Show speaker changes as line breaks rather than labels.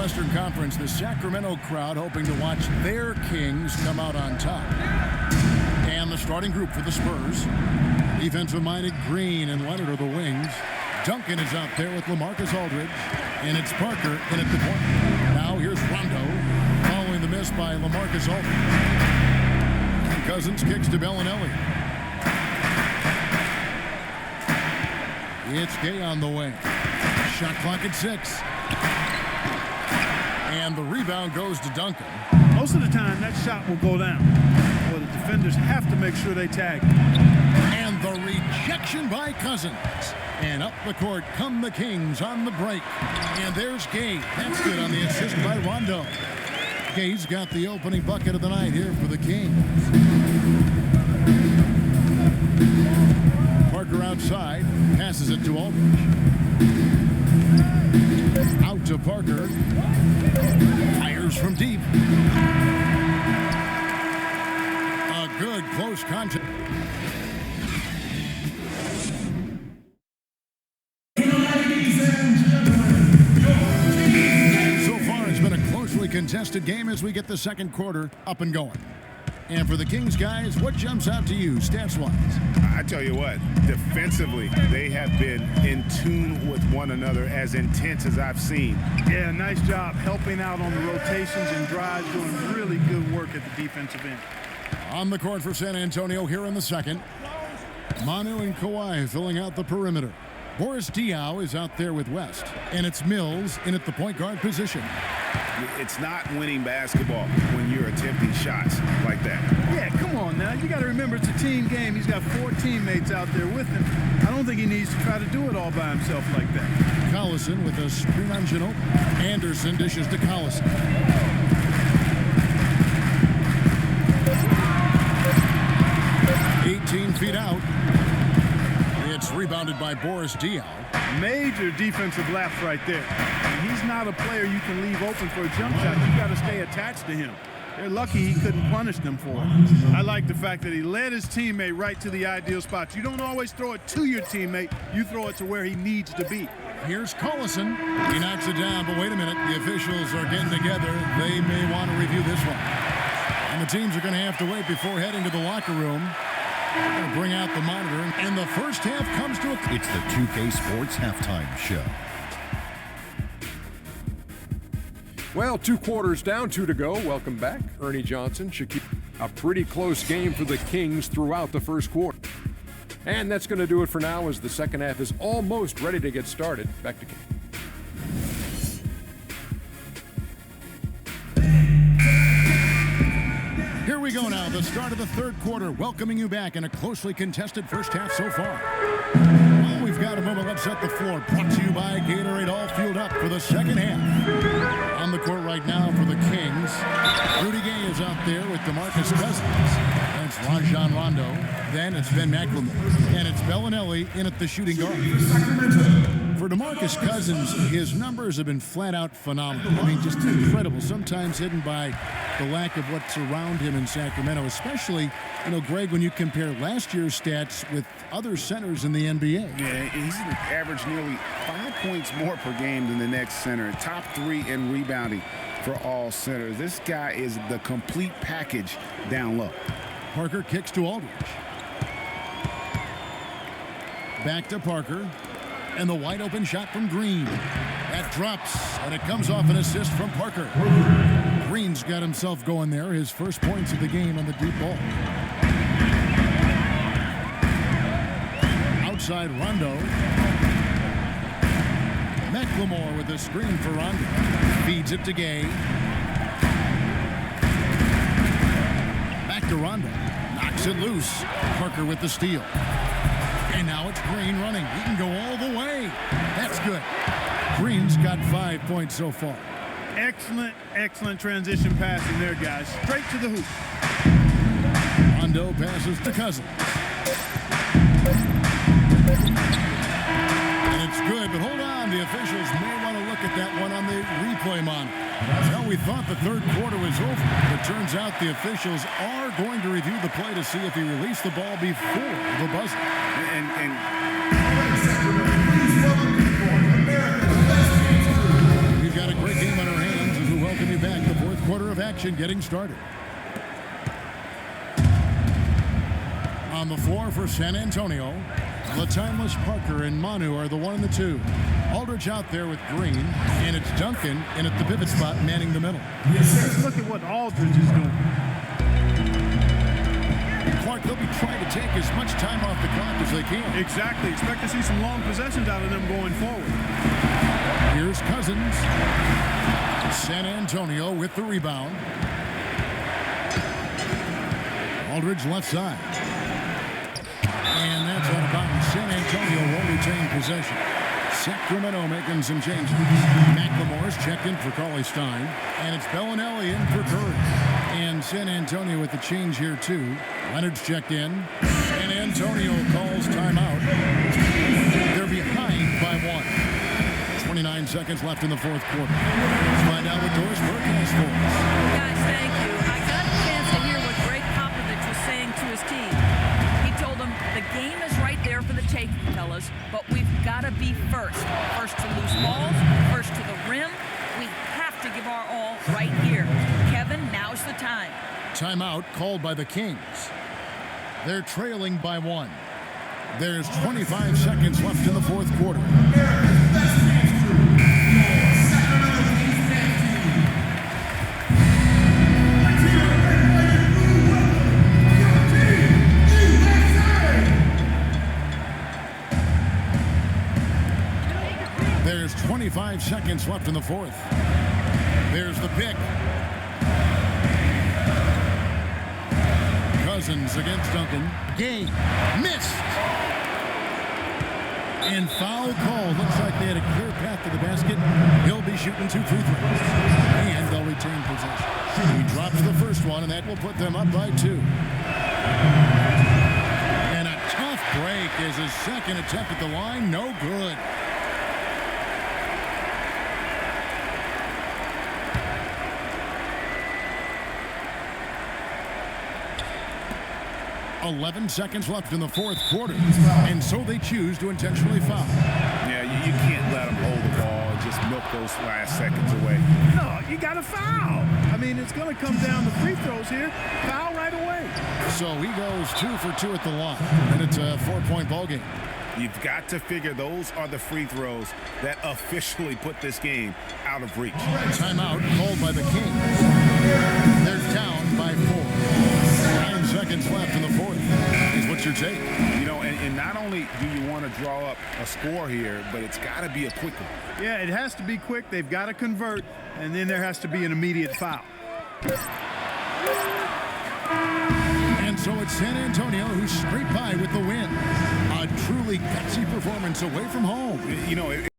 Western Conference, the Sacramento crowd hoping to watch their Kings come out on top. And the starting group for the Spurs. Defensive-minded Green and Leonard are the wings. Duncan is out there with LaMarcus Aldridge. And it's Parker in at the point. Now here's Rondo. Following the miss by LaMarcus Aldridge. And Cousins kicks to Bellinelli. It's Gay on the wing. Shot clock at 6. And the rebound goes to Duncan.
Most of the time, that shot will go down. Well, the defenders have to make sure they tag.
And the rejection by Cousins. And up the court come the Kings on the break. And there's Gay. That's good on the assist by Rondo. Gay's got the opening bucket of the night here for the Kings. Parker outside. Passes it to Aldridge. Out to Parker. Fires from deep. A good close contact. So far, it's been a closely contested game as we get the second quarter up and going. And for the Kings guys, what jumps out to you stats-wise?
I tell you what, defensively, they have been in tune with one another as intense as I've seen.
Yeah, nice job helping out on the rotations and drives, doing really good work at the defensive end.
On the court for San Antonio here in the second. Manu and Kawhi filling out the perimeter. Boris Diaw is out there with West. And it's Mills in at the point guard position.
It's not winning basketball when you're attempting shots like that.
Yeah, come on now. You got to remember it's a team game. He's got 4 teammates out there with him. I don't think he needs to try to do it all by himself like that.
Collison with a screen on Ginobili. Anderson dishes to Collison. Feet out. It's rebounded by Boris Diaw.
Major defensive lapse right there. And he's not a player you can leave open for a jump shot. You got to stay attached to him. They're lucky he couldn't punish them for it. I like the fact that he led his teammate right to the ideal spots. You don't always throw it to your teammate. You throw it to where he needs to be.
Here's Collison. He knocks it down, but wait a minute. The officials are getting together. They may want to review this one. And the teams are going to have to wait before heading to the locker room. They're going to bring out the monitor, and the first half comes to a...
It's the 2K Sports Halftime Show.
Well, 2 quarters down, 2 to go. Welcome back. Ernie Johnson should keep a pretty close game for the Kings throughout the first quarter. And that's going to do it for now as the second half is almost ready to get started. Back to King.
Here we go now, the start of the third quarter, welcoming you back in a closely contested first half so far. Well, we've got a moment. Let's set the floor. Brought to you by Gatorade, all fueled up for the second half. On the court right now for the Kings, Rudy Gay is out there with DeMarcus Cousins. And it's Rajon Rondo. Then it's Ben McLemore. And it's Bellinelli in at the shooting guard. For DeMarcus Cousins, his numbers have been flat-out phenomenal. I mean, just incredible. Sometimes hidden by the lack of what's around him in Sacramento, especially, you know, Greg, when you compare last year's stats with other centers in the NBA.
Yeah, he's averaged nearly 5 points more per game than the next center. Top 3 in rebounding for all centers. This guy is the complete package down low.
Parker kicks to Aldridge. Back to Parker. And the wide open shot from Green. That drops, and it comes off an assist from Parker. Green's got himself going there. His first points of the game on the deep ball. Outside Rondo. McLemore with a screen for Rondo. Feeds it to Gay. Back to Rondo. Knocks it loose. Parker with the steal. And now it's Green running. He can go all the way. That's good. Green's got 5 points so far.
Excellent, excellent transition passing there, guys. Straight to the hoop.
Rondo passes to Cousins. And it's good, but hold on. The officials may want to look at that one on the replay monitor. Well, we thought the third quarter was over. It turns out the officials are going to review the play to see if he released the ball before the buzzer. We've got a great game on our hands. action getting started. On the floor for San Antonio, the timeless Parker and Manu are the 1 and the 2. Aldridge out there with Green, and it's Duncan in at the pivot spot manning the middle.
Let's look at what Aldridge is doing.
Clark, they'll be trying to take as much time off the clock as they can.
Exactly. Expect to see some long possessions out of them going forward.
Here's Cousins. San Antonio with the rebound. Aldridge left side. And that's out of bounds. San Antonio will retain possession. Sacramento making some changes. McLemore's checked in for Cauley-Stein. And it's Bellinelli in for Curry. And San Antonio with the change here too. Leonard's checked in. San Antonio calls timeout. They're behind by 1. 29 seconds left in the fourth quarter. Let's find out what Doris Burke has for us.
Guys, thank you. I got a chance to hear what Greg Popovich was saying to his team. He told them the game is right there for the taking, fellas, but we've got to be first. First to loose balls, first to the rim. We have to give our all right here. Kevin, now's the time.
Timeout called by the Kings. They're trailing by 1. There's 25 seconds left in the fourth quarter. There's 25 seconds left in the fourth. There's the pick. Cousins against Duncan. Game missed. And foul call. Looks like they had a clear path to the basket. He'll be shooting 2 free throws. And they'll retain possession. He drops the first one, and that will put them up by 2. And a tough break is his second attempt at the line. No good. 11 seconds left in the fourth quarter, and so they choose to intentionally foul.
Yeah, you can't let them hold the ball and just milk those last seconds away.
No, you got to foul. I mean, it's going to come down to free throws here. Foul right away.
So he goes 2 for 2 at the line, and it's a 4-point ball game.
You've got to figure those are the free throws that officially put this game out of reach.
Timeout called by the Kings. They're down by 4. 9 seconds left in the fourth. What's your take?
You know, and not only do you want to draw up a score here, but it's got to be a quick one.
Yeah, it has to be quick. They've got to convert, and then there has to be an immediate foul.
And so it's San Antonio who scraped by with the win. A truly gutsy performance away from home.
You know,